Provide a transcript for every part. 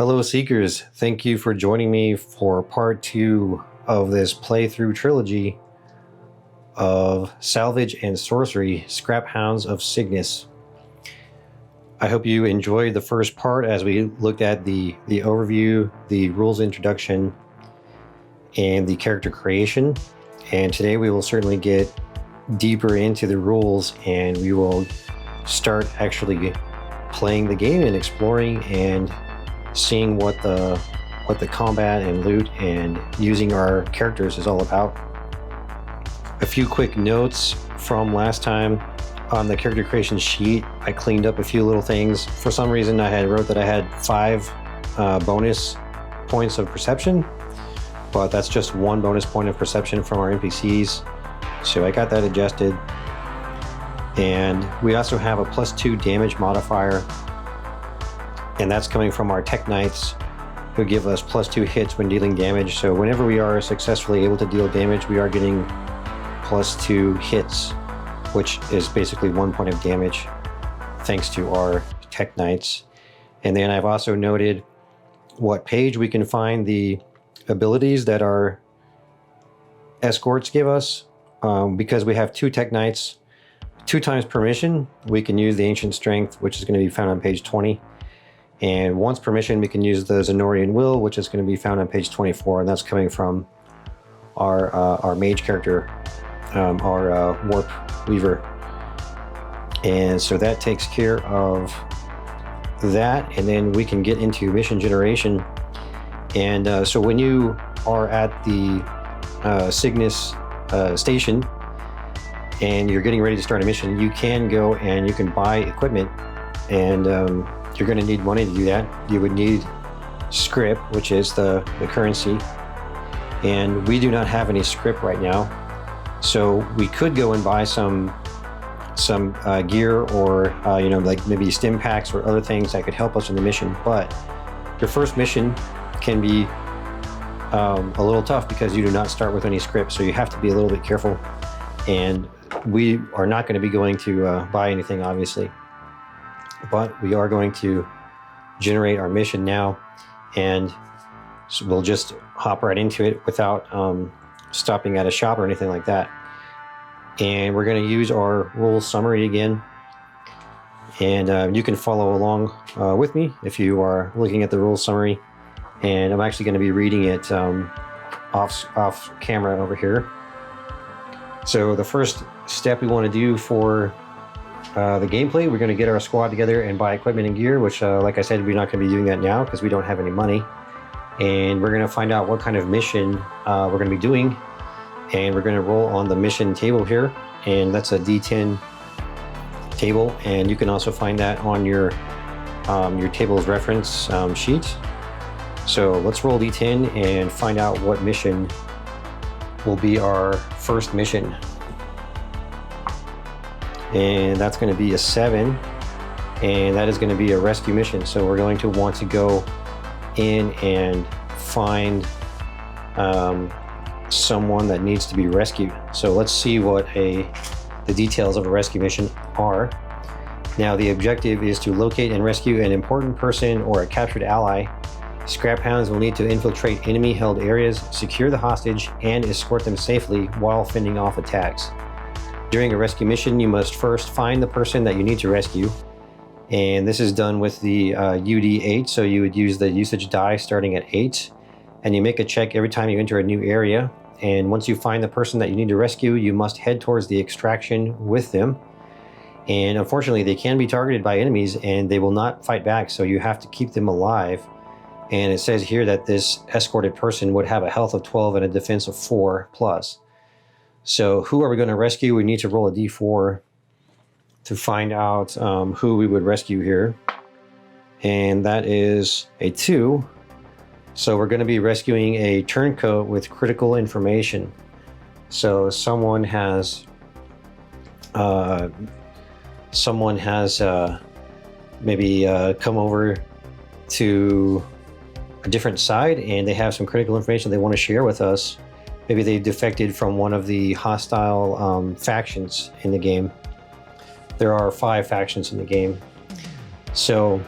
Hello Seekers, thank you for joining me for part 2 of this playthrough trilogy of Salvage and Sorcery, Scraphounds of Cygnus. I hope you enjoyed the first part as we looked at the overview, the rules introduction, and the character creation. And today we will certainly get deeper into the rules and we will start actually playing the game and exploring and seeing what the combat and loot and using our characters is all about. A few quick notes from last time. On the character creation sheet, I cleaned up a few little things. For some reason, I had wrote that I had 5 bonus points of perception, but that's just 1 bonus point of perception from our NPCs. So I got that adjusted. And we also have a +2 damage modifier, and that's coming from our Tech Knights, who give us +2 hits when dealing damage. So whenever we are successfully able to deal damage, we are getting +2 hits, which is basically 1 point of damage, thanks to our Tech Knights. And then I've also noted what page we can find the abilities that our escorts give us. Because we have 2 Tech Knights, 2 times per mission, we can use the Ancient Strength, which is going to be found on page 20. And once per mission, we can use the Zenorian Will, which is going to be found on page 24, and that's coming from our mage character, our Warp Weaver. And so that takes care of that, and then we can get into mission generation. And so when you are at the Cygnus station and you're getting ready to start a mission, you can go and you can buy equipment, and you're going to need money to do that. You would need scrip, which is the currency, and we do not have any scrip right now. So we could go and buy some gear, or like maybe stim packs or other things that could help us in the mission. But your first mission can be a little tough because you do not start with any scrip, so you have to be a little bit careful. And we are not going to be going to buy anything, obviously, but we are going to generate our mission now, and so we'll just hop right into it without stopping at a shop or anything like that. And we're going to use our rules summary again, and you can follow along with me if you are looking at the rules summary. And I'm actually going to be reading it off camera over here. So the first step we want to do for the gameplay, we're going to get our squad together and buy equipment and gear, which like I said, we're not going to be doing that now because we don't have any money. And we're going to find out what kind of mission we're going to be doing, and we're going to roll on the mission table here, and that's a D10 table, and you can also find that on your table's reference sheet. So let's roll D10 and find out what mission will be our first mission. And that's going to be a 7, and that is going to be a rescue mission. So we're going to want to go in and find someone that needs to be rescued. So let's see what the details of a rescue mission are. Now the objective is to locate and rescue an important person or a captured ally. Scraphounds will need to infiltrate enemy-held areas, secure the hostage, and escort them safely while fending off attacks. During a rescue mission, you must first find the person that you need to rescue, and this is done with the UD8, so you would use the usage die starting at 8, and you make a check every time you enter a new area. And once you find the person that you need to rescue, you must head towards the extraction with them. And unfortunately, they can be targeted by enemies, and they will not fight back, so you have to keep them alive. And it says here that this escorted person would have a health of 12 and a defense of 4+. So who are we going to rescue? We need to roll a d4 to find out who we would rescue here. And that is a 2. So we're going to be rescuing a turncoat with critical information. So someone has maybe come over to a different side, and they have some critical information they want to share with us. Maybe they defected from one of the hostile factions in the game. There are 5 factions in the game. So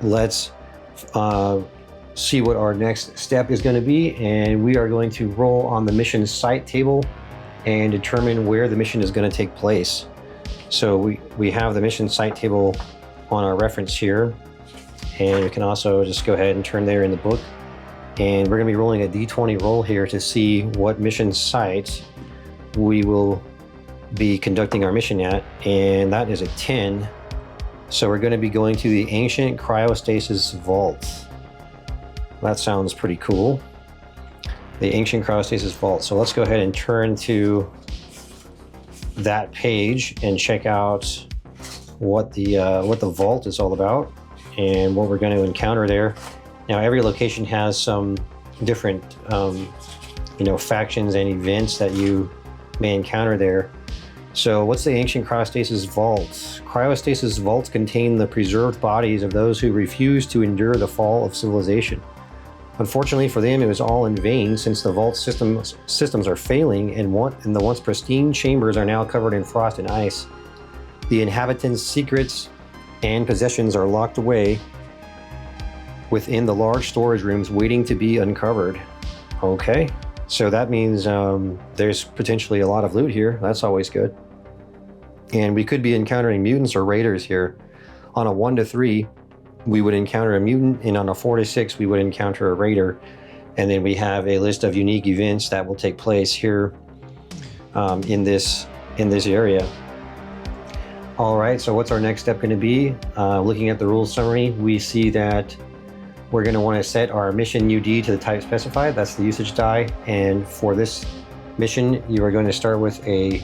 let's see what our next step is going to be, and we are going to roll on the mission site table and determine where the mission is going to take place. So we have the mission site table on our reference here, and we can also just go ahead and turn there in the book, and we're going to be rolling a d20 roll here to see what mission site we will be conducting our mission at, and that is a 10. So we're going to be going to the Ancient Cryostasis Vault. That sounds pretty cool. The Ancient Cryostasis Vault. So let's go ahead and turn to that page and check out what the vault is all about and what we're going to encounter there. Now, every location has some different, factions and events that you may encounter there. So what's the Ancient Cryostasis Vault? Cryostasis vaults contain the preserved bodies of those who refused to endure the fall of civilization. Unfortunately for them, it was all in vain, since the vault systems are failing and the once pristine chambers are now covered in frost and ice. The inhabitants' secrets and possessions are locked away within the large storage rooms waiting to be uncovered. Okay, so that means there's potentially a lot of loot here. That's always good. And we could be encountering mutants or raiders here. On a 1 to 3, we would encounter a mutant, and on a 4 to 6, we would encounter a raider. And then we have a list of unique events that will take place here in this area. All right, so what's our next step going to be? Looking at the rules summary, we see that we're going to want to set our mission UD to the type specified. That's the usage die. And for this mission, you are going to start with an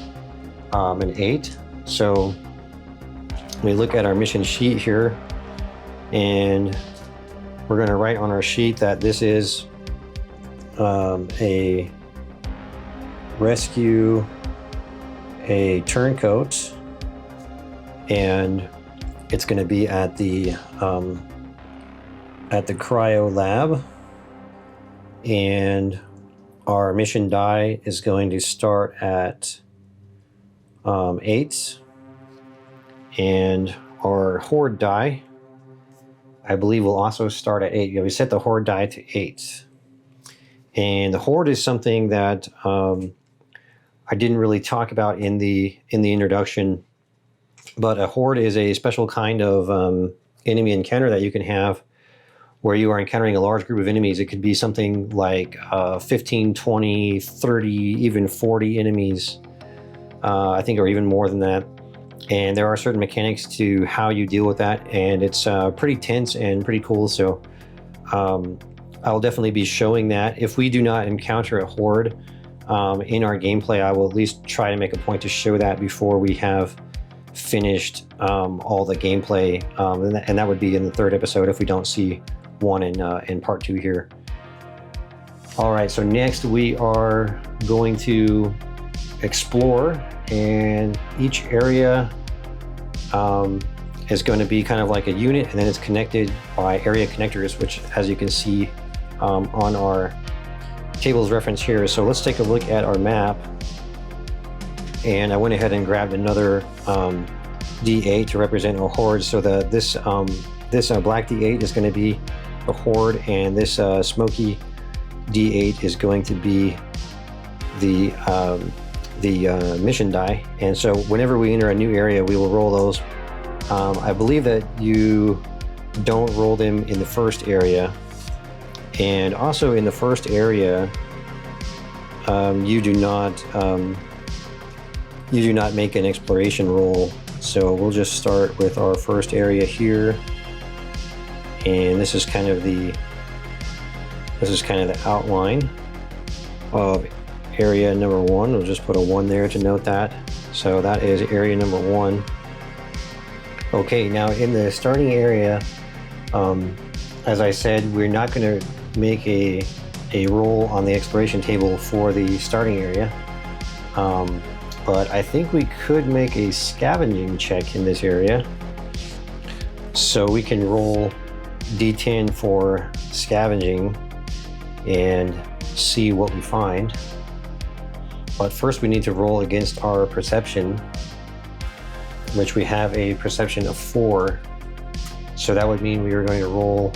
8. So we look at our mission sheet here, and we're going to write on our sheet that this is a rescue, a turncoat, and it's going to be at the cryo lab, and our mission die is going to start at 8, and our horde die, I believe, will also start at 8. We set the horde die to 8, and the horde is something that I didn't really talk about in the introduction, but a horde is a special kind of enemy encounter that you can have where you are encountering a large group of enemies. It could be something like 15, 20, 30, even 40 enemies, I think, or even more than that. And there are certain mechanics to how you deal with that, and it's pretty tense and pretty cool. So I'll definitely be showing that. If we do not encounter a horde in our gameplay, I will at least try to make a point to show that before we have finished all the gameplay, and that would be in the 3rd episode if we don't see one in part 2 here. All right, so next we are going to explore, and each area is going to be kind of like a unit, and then it's connected by area connectors, which, as you can see on our table's reference here. So let's take a look at our map, and I went ahead and grabbed another D8 to represent a horde. So this black D8 is going to be a horde, and this smoky D8 is going to be the mission die. And so whenever we enter a new area, we will roll those. I believe that you don't roll them in the first area, and also in the first area, you do not make an exploration roll. So we'll just start with our first area here, and this is kind of the outline of area number 1. We'll just put a 1 there to note that. So that is area number 1. Okay, now in the starting area, as I said, we're not going to make a roll on the exploration table for the starting area, but I think we could make a scavenging check in this area. So we can roll D10 for scavenging and see what we find. But first we need to roll against our perception, which we have a perception of 4. So that would mean we are going to roll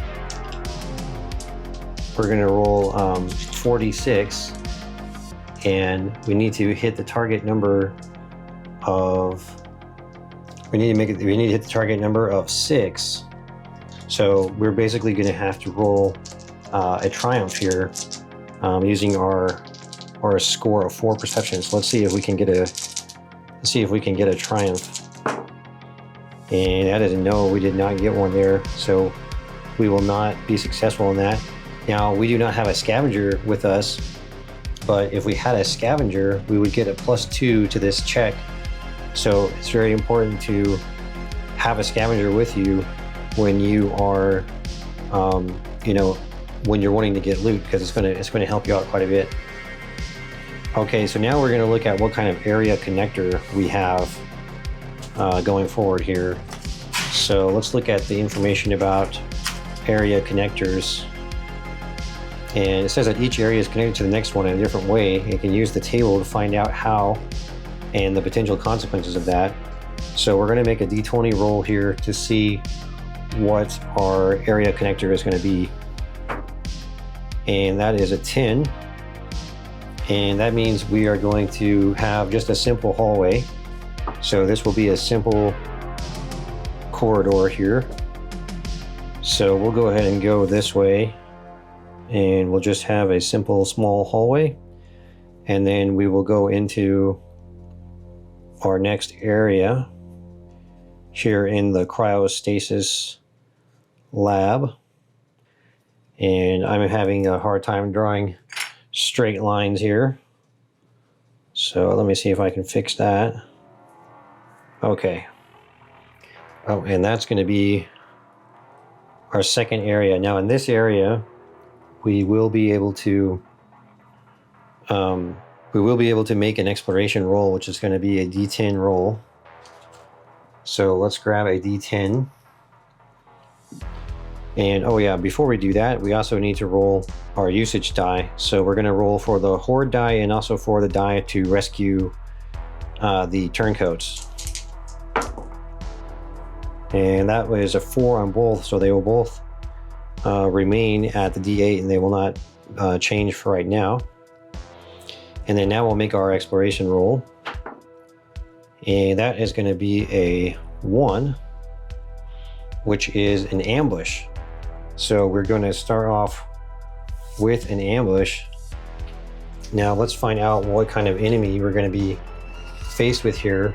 we're going to roll 4d6, and we need to hit the target number of. We need to hit the target number of 6. So we're basically going to have to roll a triumph here, using our score of 4 perception. So let's see if we can get a triumph. And that is a no. We did not get one there, so we will not be successful in that. Now, we do not have a scavenger with us, but if we had a scavenger, we would get a +2 to this check. So it's very important to have a scavenger with you when you are, when you're wanting to get loot, because it's going to help you out quite a bit. Okay, so now we're going to look at what kind of area connector we have going forward here. So let's look at the information about area connectors. And it says that each area is connected to the next one in a different way. You can use the table to find out how and the potential consequences of that. So we're going to make a d20 roll here to see what our area connector is going to be. And that is a 10. And that means we are going to have just a simple hallway. So this will be a simple corridor here. So we'll go ahead and go this way, and we'll just have a simple small hallway. And then we will go into our next area here in the cryostasis lab. And I'm having a hard time drawing straight lines here. So let me see if I can fix that. Okay. Oh, and that's going to be our second area. Now in this area, we will be able to make an exploration roll, which is going to be a d10 roll. So let's grab a d10. And oh yeah, before we do that, we also need to roll our usage die. So we're going to roll for the horde die and also for the die to rescue the turncoats. And that was a 4 on both, so they will both remain at the d8 and they will not change for right now. And then now we'll make our exploration roll. And that is going to be a 1, which is an ambush. So we're going to start off with an ambush. Now let's find out what kind of enemy we're going to be faced with here.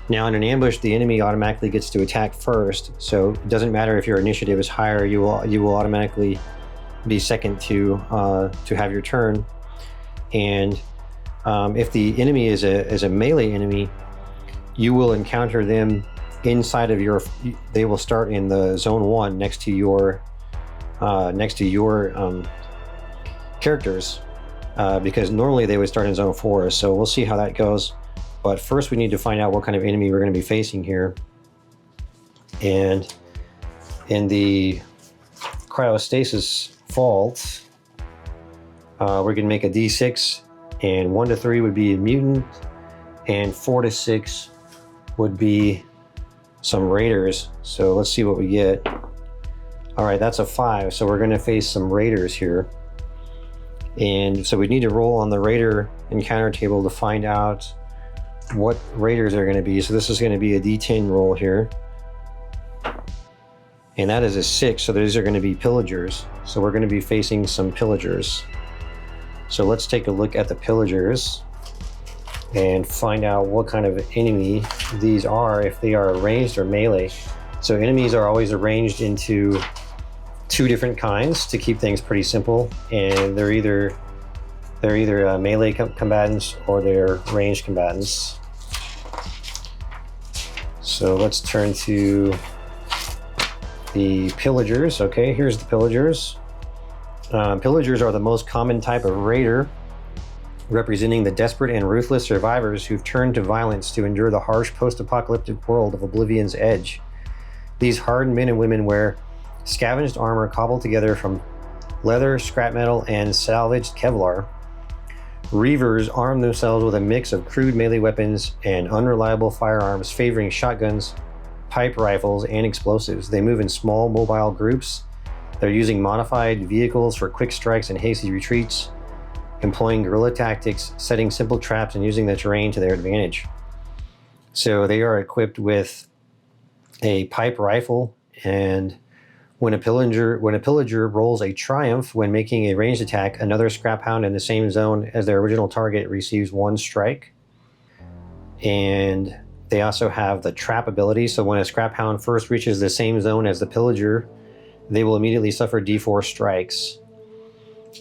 Now in an ambush, the enemy automatically gets to attack first. So it doesn't matter if your initiative is higher, you will automatically be second to have your turn. And if the enemy is a melee enemy, you will encounter them inside of your. They will start in the zone 1 next to your characters, because normally they would start in zone 4. So we'll see how that goes. But first we need to find out what kind of enemy we're going to be facing here. And in the cryostasis vault, we're going to make a d6, and 1 to 3 would be a mutant, and 4 to 6 would be some raiders. So let's see what we get. All right, that's a 5. So we're going to face some raiders here. And so we need to roll on the raider encounter table to find out what raiders are going to be. So this is going to be a d10 roll here. And that is a 6. So these are going to be pillagers. So we're going to be facing some pillagers. So let's take a look at the pillagers and find out what kind of enemy these are, if they are ranged or melee. So enemies are always arranged into 2 different kinds to keep things pretty simple, and they're either melee combatants or they're ranged combatants. So let's turn to the pillagers. Okay, here's the pillagers. Pillagers are the most common type of raider, representing the desperate and ruthless survivors who've turned to violence to endure the harsh post-apocalyptic world of Oblivion's Edge. These hardened men and women wear scavenged armor cobbled together from leather, scrap metal, and salvaged Kevlar. Reavers arm themselves with a mix of crude melee weapons and unreliable firearms, favoring shotguns, pipe rifles, and explosives. They move in small, mobile groups They're using modified vehicles for quick strikes and hasty retreats, employing guerrilla tactics, setting simple traps, and using the terrain to their advantage. So they are equipped with a pipe rifle, and when a pillager rolls a triumph when making a ranged attack, another Scraphound in the same zone as their original target receives 1 strike. And they also have the trap ability, so when a Scraphound first reaches the same zone as the pillager, they will immediately suffer D4 strikes.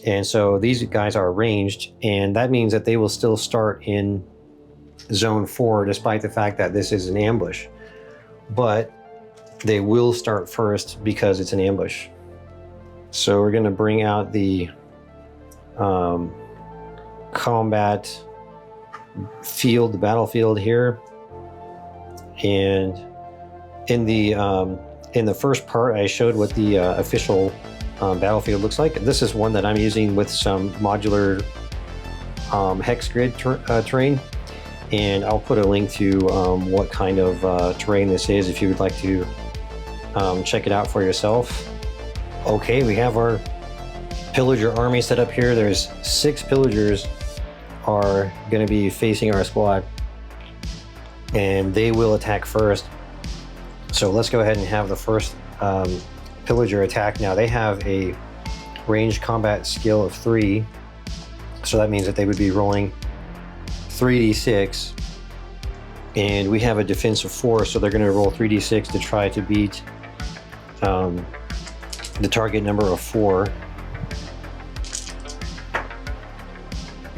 And so these guys are ranged, and that means that they will still start in zone 4 despite the fact that this is an ambush. But they will start first because it's an ambush. So we're going to bring out the combat field, the battlefield here. And in the first part, I showed what the official battlefield looks like. This is one that I'm using with some modular hex grid terrain. And I'll put a link to what kind of terrain this is if you would like to check it out for yourself. Okay, we have our pillager army set up here. There's 6 pillagers are going to be facing our squad, and they will attack first. So let's go ahead and have the first pillager attack. Now they have a ranged combat skill of 3, so that means that they would be rolling 3d6, and we have a defense of 4, so they're going to roll 3d6 to try to beat the target number of 4.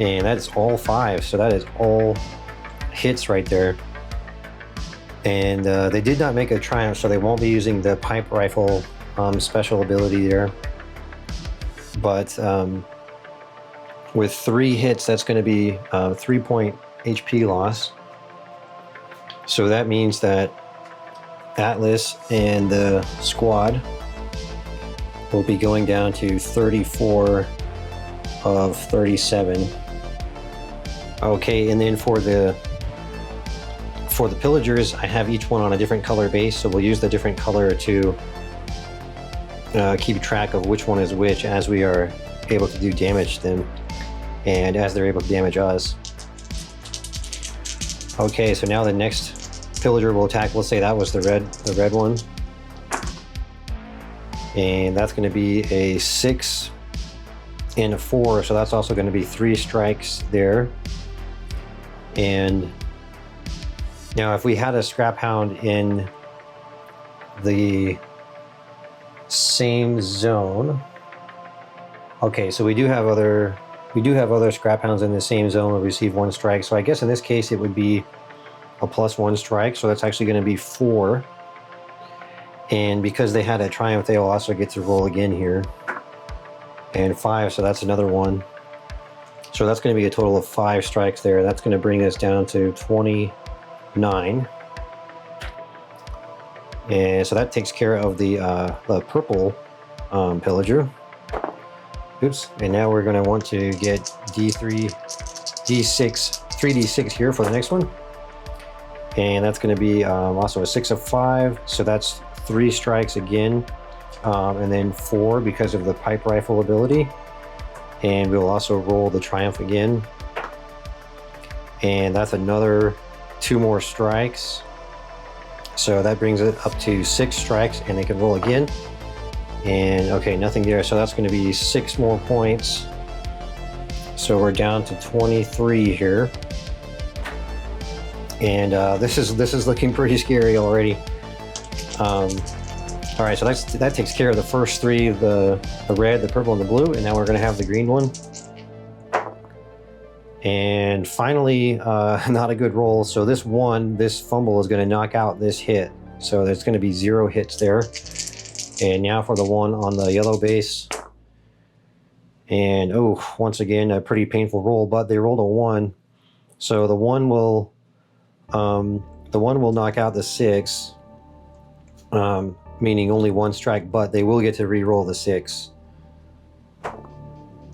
And that's all 5, so that is all hits right there. And they did not make a triumph, so they won't be using the pipe rifle special ability there. But with 3 hits, that's going to be 3-point HP loss. So that means that Atlas and the squad will be going down to 34 of 37. Okay, and then for the pillagers, I have each one on a different color base, so we'll use the different color to keep track of which one is which as we are able to do damage to them and as they're able to damage us. Okay, so now the next pillager will attack. Let's say that was the red one, and that's going to be a 6 and a 4, so that's also going to be 3 strikes there. And now if we had a Scraphound in the same zone, okay, so we do have other Scraphounds in the same zone will receive 1 strike. So I guess in this case it would be a +1 strike, so that's actually going to be 4. And because they had a triumph, they'll also get to roll again here. And 5, so that's another 1. So that's going to be a total of 5 strikes there. That's going to bring us down to 29. And so that takes care of the purple pillager. Oops. And now we're going to want to get D3, D6, 3d6 here for the next one. And that's going to be also a 6 of 5. So that's 3 strikes again. And then 4 because of the pipe rifle ability. And we'll also roll the triumph again. And that's another 2 more strikes. So that brings it up to 6 strikes, and they can roll again. And okay, nothing there. So that's going to be 6 more points. So we're down to 23 here. And this is looking pretty scary already. All right, so that takes care of the first 3, the red, the purple, and the blue, and now we're going to have the green one. And finally, not a good roll. So this fumble is going to knock out this hit. So there's going to be 0 hits there. And now for the one on the yellow base. And oh, once again, a pretty painful roll, but they rolled a 1. So the 1 will knock out the 6. Meaning only 1 strike, but they will get to re-roll the 6.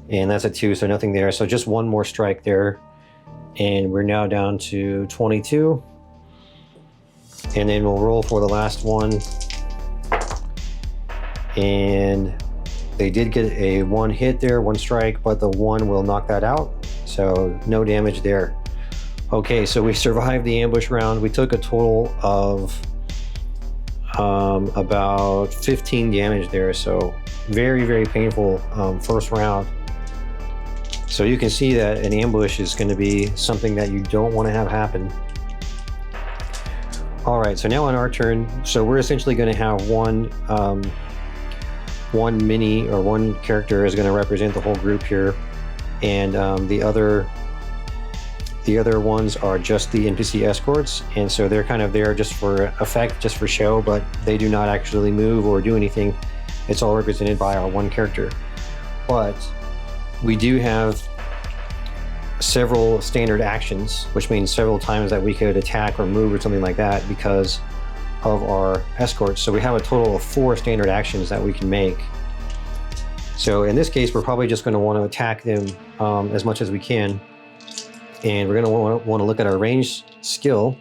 And that's a 2, so nothing there. So just 1 more strike there. And we're now down to 22. And then we'll roll for the last one. And They did get a 1 hit there, 1 strike, but the 1 will knock that out. So no damage there. Okay, so we survived the ambush round. We took a total of about 15 damage there. So very, very painful first round. So you can see that an ambush is going to be something that you don't want to have happen. All right, so now on our turn, so we're essentially going to have one mini or one character is going to represent the whole group here, and the other ones are just the NPC escorts, and so they're kind of there just for effect, just for show, but they do not actually move or do anything. It's all represented by our one character. But we do have several standard actions, which means several times that we could attack or move or something like that because of our escorts. So we have a total of 4 standard actions that we can make. So in this case, we're probably just going to want to attack them as much as we can. And we're going to want to look at our range skill.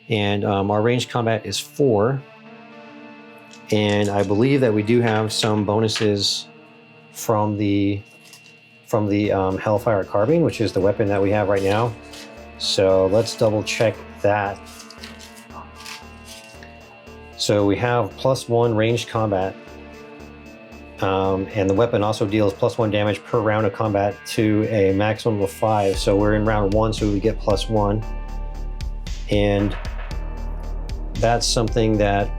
And our range combat is 4. And I believe that we do have some bonuses from the Hellfire Carbine, which is the weapon that we have right now. So let's double check that. So we have +1 ranged combat, and the weapon also deals +1 damage per round of combat to a maximum of 5. So we're in round 1, so we get +1, and that's something that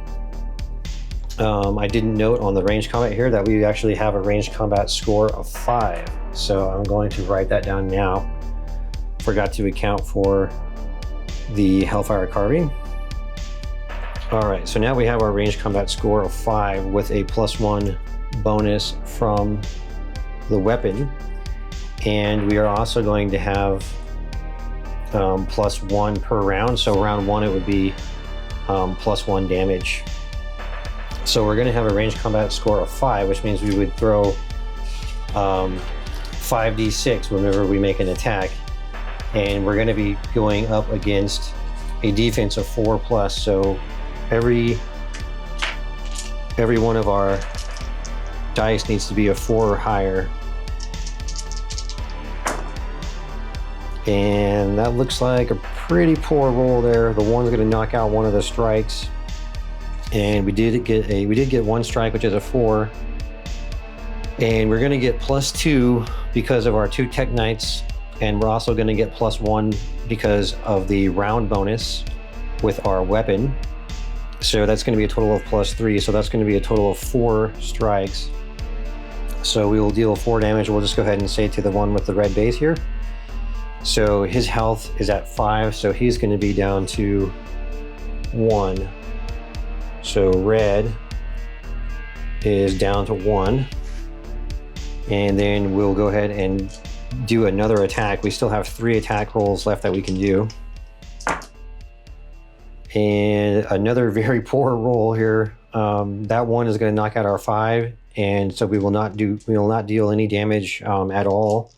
I didn't note on the ranged combat here, that we actually have a ranged combat score of 5. So I'm going to write that down now. Forgot to account for the Hellfire Carbine. All right, so now we have our ranged combat score of 5 with a +1 bonus from the weapon. And we are also going to have +1 per round. So round 1, it would be +1 damage. So we're going to have a ranged combat score of 5, which means we would throw 5d6 whenever we make an attack, and we're going to be going up against a defense of 4+. So every one of our dice needs to be a 4 or higher, and that looks like a pretty poor roll there. The 1's going to knock out one of the strikes, and we did get 1 strike, which is a 4. And we're going to get +2 because of our 2 Tech Knights, and we're also going to get +1 because of the round bonus with our weapon. So that's going to be a total of +3. So that's going to be a total of 4 strikes. So we will deal 4 damage. We'll just go ahead and say to the one with the red base here. So his health is at 5, so he's going to be down to 1. So red is down to 1. And then we'll go ahead and do another attack. We still have 3 attack rolls left that we can do. And another very poor roll here. That 1 is going to knock out our 5, and so we will not deal any damage at all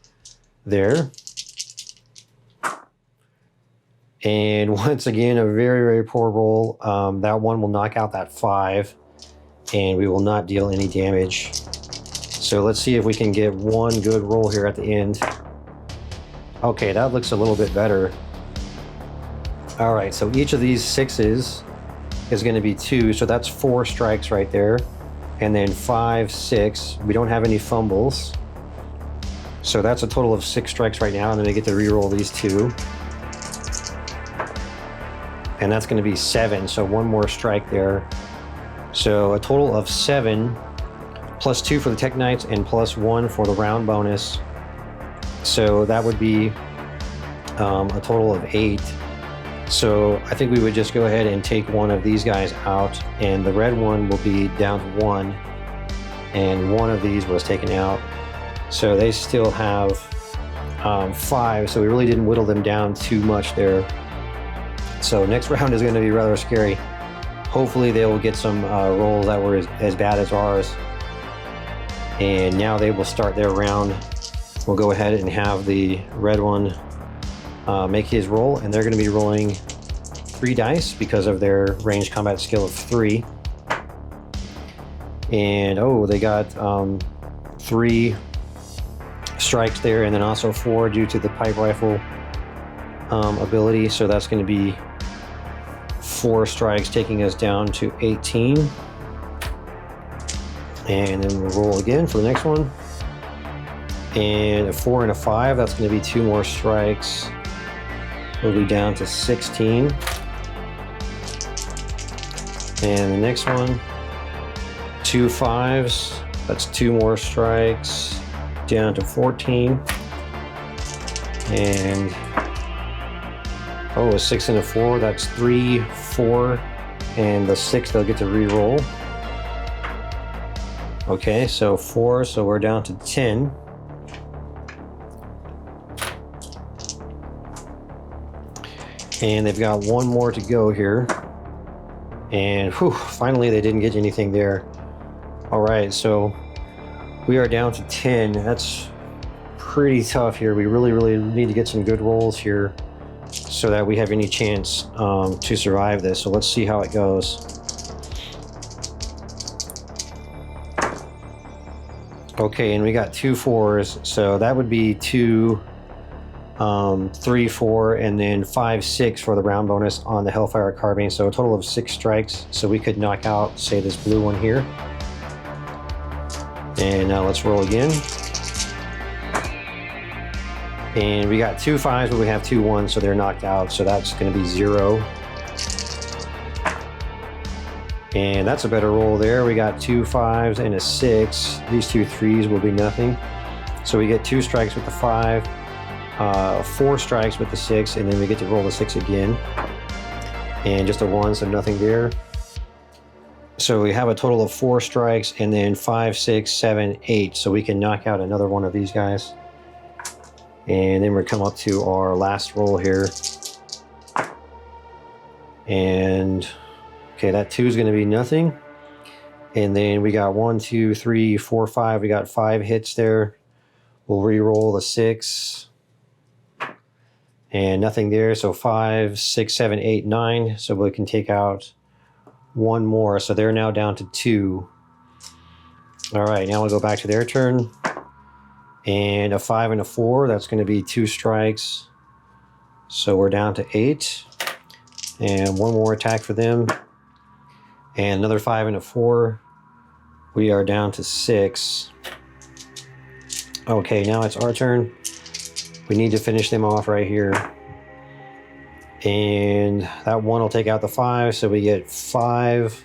there. And once again, a very, very poor roll. That 1 will knock out that 5, and we will not deal any damage. So let's see if we can get 1 good roll here at the end. Okay, that looks a little bit better. All right, so each of these 6s is going to be 2, so that's 4 strikes right there. And then 5, 6. We don't have any fumbles. So that's a total of 6 strikes right now, and then I get to re-roll these 2. And that's going to be 7, so 1 more strike there. So a total of 7. +2 for the Tech Knights and +1 for the round bonus. So that would be a total of 8. So I think we would just go ahead and take one of these guys out, and the red one will be down to 1, and one of these was taken out. So they still have 5, so we really didn't whittle them down too much there. So next round is going to be rather scary. Hopefully they will get some rolls that were as bad as ours. And now they will start their round. We'll go ahead and have the red one make his roll, and they're going to be rolling 3 dice because of their ranged combat skill of 3. And oh, they got 3 strikes there, and then also 4 due to the pipe rifle ability. So that's going to be 4 strikes, taking us down to 18. And then we'll roll again for the next one. And a 4 and a 5, that's going to be 2 more strikes. We'll be down to 16. And the next one, 2 5s, that's 2 more strikes, down to 14. And oh, a 6 and a 4, that's 3, 4, and the 6 they'll get to re-roll. Okay, so 4, so we're down to 10. And they've got 1 more to go here. And whew, finally they didn't get anything there. All right, so we are down to 10. That's pretty tough here. We really need to get some good rolls here so that we have any chance to survive this. So let's see how it goes. Okay, and we got 2 4s, so that would be 2, 3, 4, and then 5, 6 for the round bonus on the Hellfire Carbine. So a total of 6 strikes. So we could knock out, say, this blue one here. And now let's roll again. And we got 2 5s, but we have 2 1s, so they're knocked out. So that's going to be 0. And that's a better roll there. We got 2 5s and a 6. These 2 3s will be nothing. So we get 2 strikes with the 5, 4 strikes with the 6, and then we get to roll the 6 again. And just a 1, so nothing there. So we have a total of 4 strikes, and then 5, 6, 7, 8. So we can knock out another one of these guys. And then we're come up to our last roll here. And okay, that 2 is going to be nothing. And then we got 1, 2, 3, 4, 5. We got 5 hits there. We'll re-roll the 6. And nothing there. So 5, 6, 7, 8, 9. So we can take out 1 more. So they're now down to 2. All right, now we'll go back to their turn. And a 5 and a 4. That's going to be 2 strikes. So we're down to 8. And 1 more attack for them. And another 5 and a 4. We are down to 6. Okay, now it's our turn. We need to finish them off right here. And that 1 will take out the 5, so we get 5.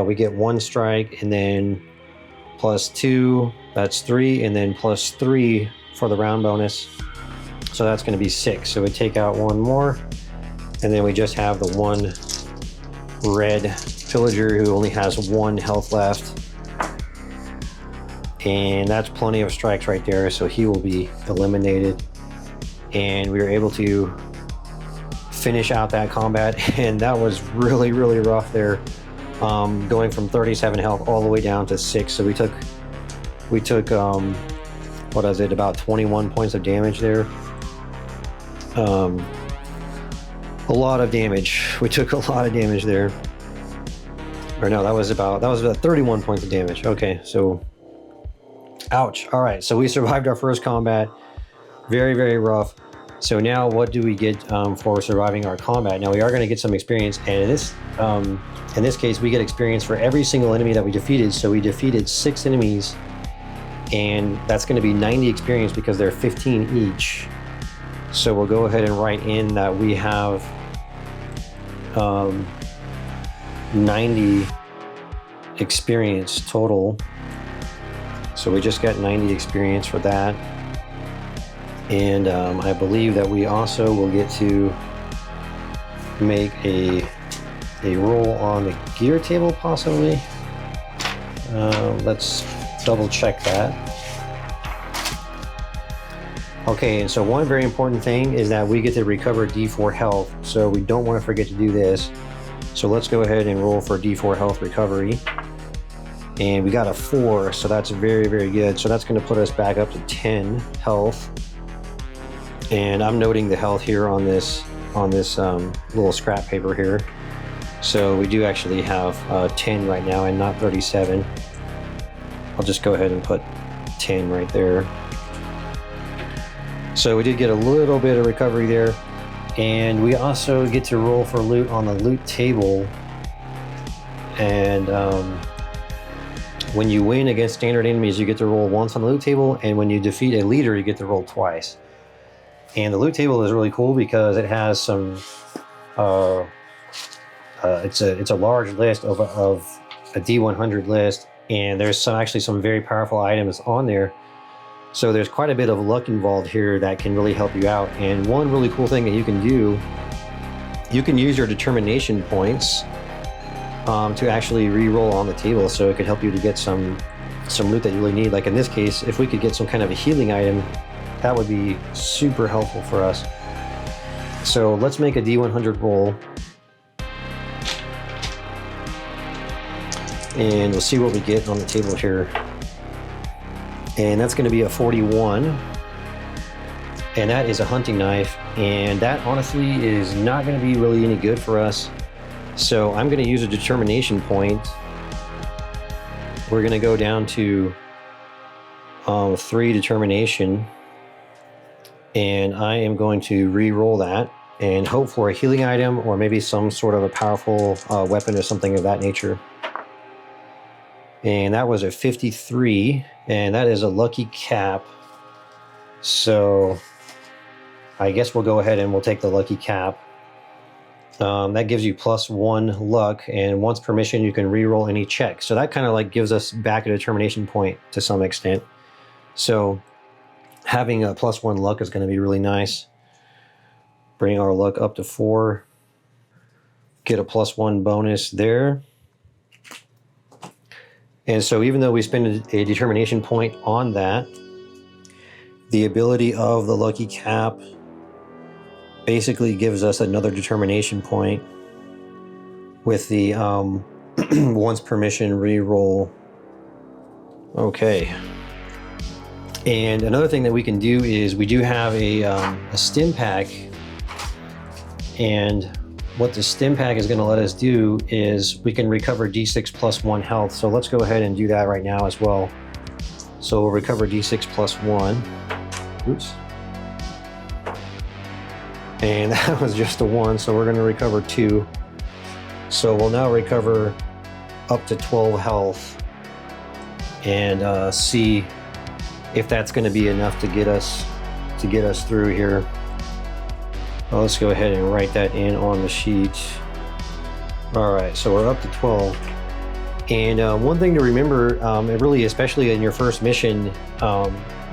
We get 1 strike, and then plus 2, that's 3, and then plus 3 for the round bonus. So that's going to be 6. So we take out 1 more, and then we just have the 1 red pillager who only has 1 health left. And that's plenty of strikes right there, so he will be eliminated. And we were able to finish out that combat, and that was really rough there, going from 37 health all the way down to 6. So we took what is it, about 21 points of damage there. A lot of damage. We took a lot of damage there. Or no, that was about 31 points of damage. Okay, so ouch. All right, so we survived our first combat. Very rough. So now what do we get for surviving our combat? Now we are going to get some experience, and in this case we get experience for every single enemy that we defeated. So we defeated 6 enemies, and that's going to be 90 experience because they're 15 each. So we'll go ahead and write in that we have 90 experience total. So we just got 90 experience for that. And I believe that we also will get to make a roll on the gear table, possibly. Let's double check that. Okay, and so one very important thing is that we get to recover D4 health, so we don't want to forget to do this. So let's go ahead and roll for D4 health recovery. And we got a 4, so that's very good. So that's going to put us back up to 10 health. And I'm noting the health here on this little scrap paper here. So we do actually have 10 right now and not 37. I'll just go ahead and put 10 right there. So we did get a little bit of recovery there. And we also get to roll for loot on the loot table. And when you win against standard enemies, you get to roll once on the loot table. And when you defeat a leader, you get to roll twice. And the loot table is really cool because it has some, it's a large list of a D100 list. And there's actually some very powerful items on there. So there's quite a bit of luck involved here that can really help you out. And one really cool thing that you can do, you can use your determination points to actually re-roll on the table. So it could help you to get some loot that you really need. Like in this case, if we could get some kind of a healing item, that would be super helpful for us. So let's make a D100 roll. And we'll see what we get on the table here. And that's going to be a 41. And that is a hunting knife. And that honestly is not going to be really any good for us. So I'm going to use a determination point. We're going to go down to 3 determination. And I am going to re-roll that and hope for a healing item or maybe some sort of a powerful weapon or something of that nature. And that was a 53, and that is a lucky cap. So I guess we'll go ahead and we'll take the lucky cap. That gives you +1 luck, and once per mission you can re-roll any check. So that kind of like gives us back a determination point to some extent. So having a +1 luck is going to be really nice. Bring our luck up to 4. Get a +1 bonus there. And so even though we spend a determination point on that, the ability of the lucky cap basically gives us another determination point with the once per mission re-roll. Okay. And another thing that we can do is we do have a stim pack, and what the stim pack is going to let us do is we can recover D6 +1 health. So let's go ahead and do that right now as well. So we'll recover D6 +1. Oops. And that was just a 1, so we're going to recover 2. So we'll now recover up to 12 health and see if that's going to be enough to get us through here. Well, let's go ahead and write that in on the sheet. All right, so we're up to 12. And one thing to remember, really, especially in your first mission,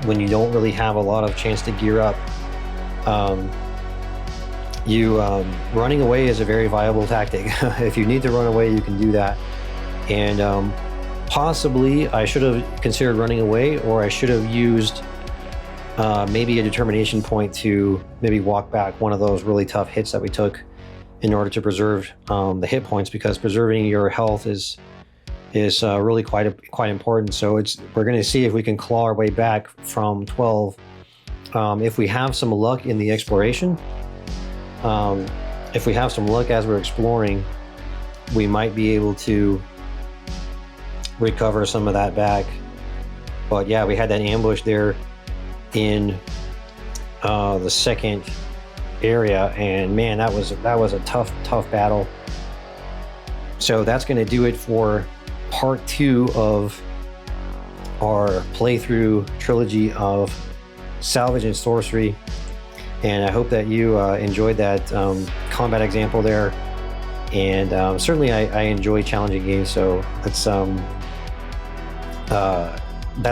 when you don't really have a lot of chance to gear up, running away is a very viable tactic. If you need to run away, you can do that. And possibly I should have considered running away, or I should have used maybe a determination point to maybe walk back one of those really tough hits that we took in order to preserve the hit points, because preserving your health is really quite important. So we're going to see if we can claw our way back from 12. If we have some luck in the exploration, if we have some luck as we're exploring, we might be able to recover some of that back. But yeah, we had that ambush there in the second area, and man, that was a tough battle. So that's going to do it for part 2 of our playthrough trilogy of Salvage and Sorcery. And I hope that you enjoyed that combat example there. And certainly I enjoy challenging games, so that's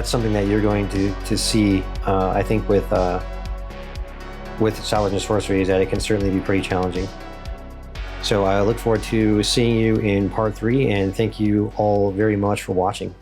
something that you're going to see, I think, with Salvage and Sorcery, is that it can certainly be pretty challenging. So I look forward to seeing you in part 3, and thank you all very much for watching.